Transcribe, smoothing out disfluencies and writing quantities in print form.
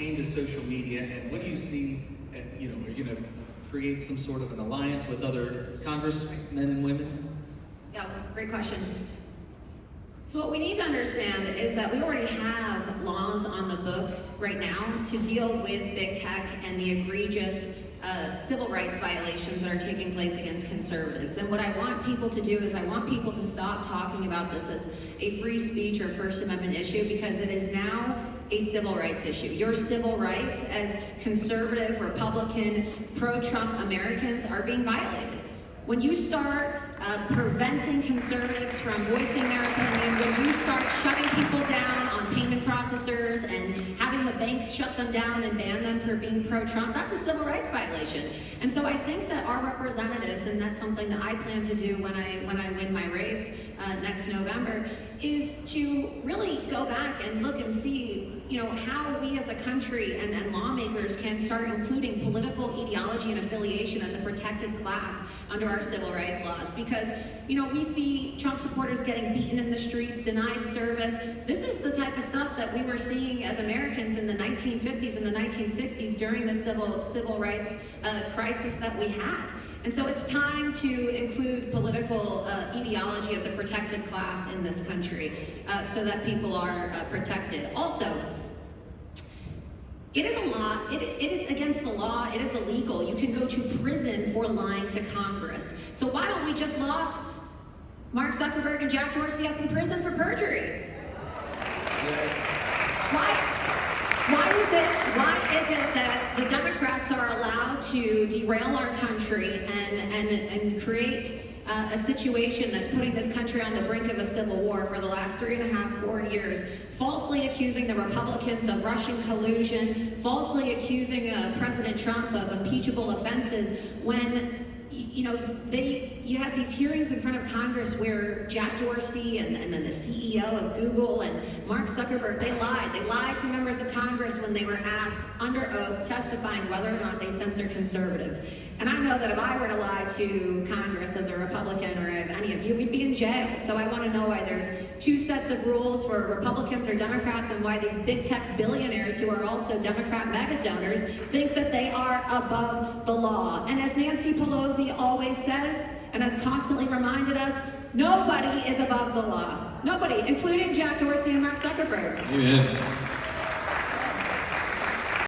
pertain to social media, and what do you see, are you going to create some sort of an alliance with other congressmen and women? Yeah, great question. So what we need to understand is that we already have laws on the books right now to deal with big tech and the egregious civil rights violations that are taking place against conservatives. And what I want people to do is I want people to stop talking about this as a free speech or First Amendment issue, because it is now a civil rights issue. Your civil rights as conservative, Republican, pro-Trump Americans are being violated. When you start preventing conservatives from voicing their opinion, when you start shutting people down on payment processors and having the banks shut them down and ban them for being pro-Trump, that's a civil rights violation. And so I think that our representatives, and that's something that I plan to do when I win my race next November, is to really go back and look and see how we as a country and lawmakers can start including political ideology and affiliation as a protected class under our civil rights laws. Because we see Trump supporters getting beaten in the streets, denied service. This is the type of stuff that we were seeing as Americans in the 1950s and the 1960s during the civil rights crisis that we had. And so it's time to include political ideology as a protected class in this country so that people are protected. Also, it is a law, it is against the law, it is illegal. You can go to prison for lying to Congress. So why don't we just lock Mark Zuckerberg and Jack Dorsey up in prison for perjury? Why is it that the Democrats are allowed to derail our country and create a situation that's putting this country on the brink of a civil war for the last 3.5, 4 years, falsely accusing the Republicans of Russian collusion, falsely accusing President Trump of impeachable offenses, when you had these hearings in front of Congress where Jack Dorsey and then the CEO of Google and Mark Zuckerberg, they lied. They lied to members of Congress when they were asked under oath testifying whether or not they censored conservatives. And I know that if I were to lie to Congress as a Republican, or if any of you, we'd be in jail. So I want to know why there's two sets of rules for Republicans or Democrats, and why these big tech billionaires who are also Democrat mega donors think that they are above the law. And as Nancy Pelosi always says, and has constantly reminded us, nobody is above the law. Nobody, including Jack Dorsey and Mark Zuckerberg. Amen.